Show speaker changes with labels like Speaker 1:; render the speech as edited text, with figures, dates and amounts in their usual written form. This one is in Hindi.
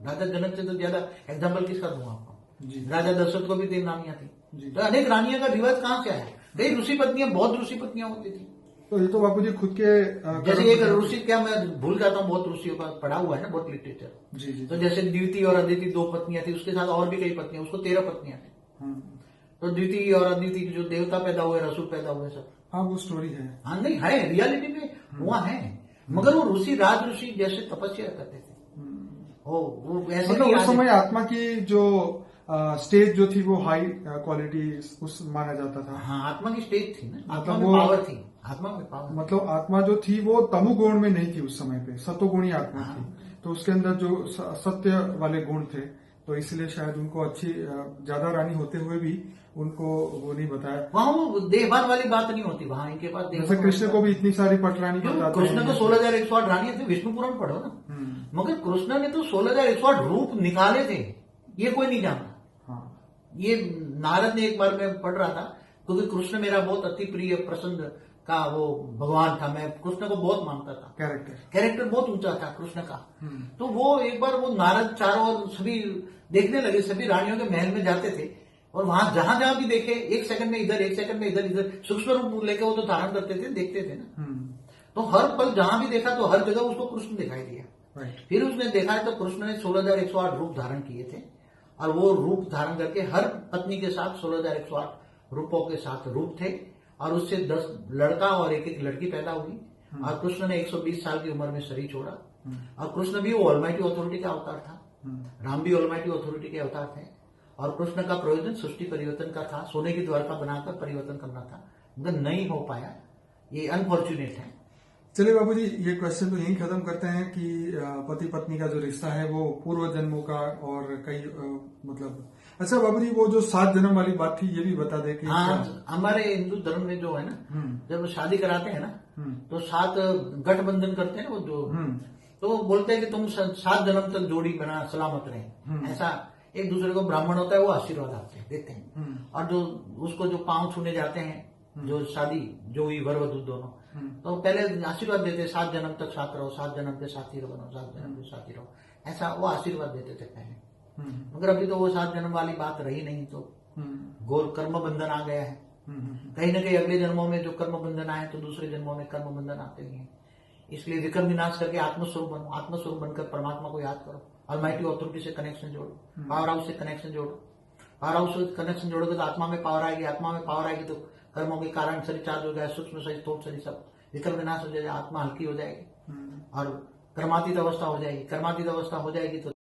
Speaker 1: राजा जनक से तो ज्यादा एग्जाम्पल किसका दूं आपको?
Speaker 2: जी।
Speaker 1: राजा दशरथ को भी 3 रानियां थी।
Speaker 2: जी।
Speaker 1: तो अनेक रानियां का रिवाज कहाँ से आया? कई ऋषि पत्नियां, बहुत ऋषि पत्नियां होती थी।
Speaker 2: तो ये तो बापूजी खुद के
Speaker 1: जैसे एक ऋषि, क्या मैं भूल जाता हूँ, बहुत ऋषियों का पढ़ा हुआ है ना, बहुत लिटरेचर।
Speaker 2: जी जी।
Speaker 1: तो जैसे द्वितीय और अदिति 2 पत्नियां थी, उसके साथ और भी कई पत्नियां, उसको 13 पत्नियां थी। तो द्वितीय और अदिति जो देवता पैदा हुए, रसूल पैदा हुए सब।
Speaker 2: हाँ, वो स्टोरी है।
Speaker 1: हाँ नहीं है, रियलिटी में हुआ है। मगर वो ऋषि, राज ऋषि जैसे तपस्या करते थे। वो ऐसे
Speaker 2: मतलब
Speaker 1: नहीं
Speaker 2: उस
Speaker 1: आज।
Speaker 2: समय आत्मा की जो स्टेज जो थी वो हाई क्वालिटी उस माना जाता था।
Speaker 1: हाँ, आत्मा की स्टेज थी ना, आत्मा
Speaker 2: मतलब
Speaker 1: में
Speaker 2: वो
Speaker 1: पावर थी, आत्मा में पावर।
Speaker 2: मतलब आत्मा जो थी वो तमोगुण में नहीं थी उस समय पे, सतोगुणी आत्मा
Speaker 1: हाँ।
Speaker 2: थी। तो उसके अंदर जो सत्य वाले गुण थे, तो इसलिए शायद उनको अच्छी ज्यादा रानी होते हुए भी उनको वो नहीं बताया।
Speaker 1: वहां वो देखभाल वाली बात नहीं होती, वहां इनके पास
Speaker 2: जैसे कृष्ण को भी इतनी सारी पटरानी बताते हैं।
Speaker 1: कृष्ण को 16,108 रानियां थी, विष्णु पुराण पढ़ो ना। मगर कृष्ण ने तो 16,108 रूप निकाले थे, ये कोई नहीं जानता।
Speaker 2: हाँ।
Speaker 1: ये नारद ने एक बार मैं पढ़ रहा था, क्योंकि कृष्ण मेरा बहुत अति प्रिय प्रसन्न का वो भगवान था, मैं कृष्ण को बहुत मानता था। कैरेक्टर बहुत ऊंचा था कृष्ण का। तो वो एक बार वो नारद चारों ओर सभी देखने लगे, सभी रानियों के महल में जाते थे, और वहां जहां जहां भी देखे, 1 सेकंड में इधर, 1 सेकंड में इधर सूक्ष्म रूप लेके वो तो धारण करते थे, देखते थे ना। तो हर पल जहां भी देखा, तो हर जगह उसको कृष्ण दिखाई दिया। फिर उसने देखा तो कृष्ण ने 16,108 रूप धारण किए थे, और वो रूप धारण करके हर पत्नी के साथ 16,108 रूपों के साथ रूप थे, और उससे 10 लड़का और एक लड़की पैदा हुई। और कृष्ण ने 120 साल की उम्र में शरीर छोड़ा। और कृष्ण भी वो ऑलमाइटी अथॉरिटी का अवतार था, राम भी ऑलमाइटी अथॉरिटी के अवतार थे। और कृष्ण का प्रयोजन सृष्टि परिवर्तन का था, सोने की द्वारका बनाकर परिवर्तन करना था, मगर नहीं हो पाया, ये अनफॉर्चुनेट है।
Speaker 2: चलिए बाबूजी, ये क्वेश्चन तो यही खत्म करते हैं कि पति पत्नी का जो रिश्ता है वो पूर्व जन्मों का और कई मतलब। अच्छा बाबूजी, वो जो 7 जन्म वाली बात थी ये भी बता दे कि
Speaker 1: हाँ, हमारे हिंदू धर्म में जो है ना, जब शादी कराते हैं ना, तो 7 गठबंधन करते हैं वो जो, तो वो बोलते हैं कि तुम 7 जन्म तक जोड़ी बना सलामत रहे, ऐसा एक दूसरे को ब्राह्मण होता है वो आशीर्वाद देते हैं। और जो उसको जो पांव छूने जाते हैं, जो शादी जो हुई वर वधू दोनों, तो पहले आशीर्वाद देते, 7 जन्म तक साथ रहो, 7 जन्म के साथी बनो, 7 जन्म के साथी रहो, ऐसा वो आशीर्वाद देते थे पहले। मगर अभी तो वो 7 जन्म वाली बात रही नहीं, तो घोर कर्म बंधन आ गया है। कहीं ना कहीं अगले जन्मों में जो कर्म बंधन आए, तो दूसरे जन्मों में कर्म बंधन आते ही हैं। इसलिए विकर्म विनाश करके आत्मस्वरूप बनो, आत्मस्वरूप बनकर परमात्मा को याद करो, ऑलमाइटी अथॉरिटी से कनेक्शन जोड़ो, पावर हाउस से कनेक्शन जोड़ो। पावर हाउस से कनेक्शन जोड़ोगे तो आत्मा में पावर आएगी, आत्मा में पावर आएगी तो कर्मों के कारण शरीर चार्ज हो जाए, सूक्ष्म शरीर, स्थूल शरीर, सब विकर्म विनाश हो जाएगा, आत्मा हल्की हो जाएगी और कर्मातीत अवस्था हो जाएगी। कर्मातीत अवस्था हो जाएगी तो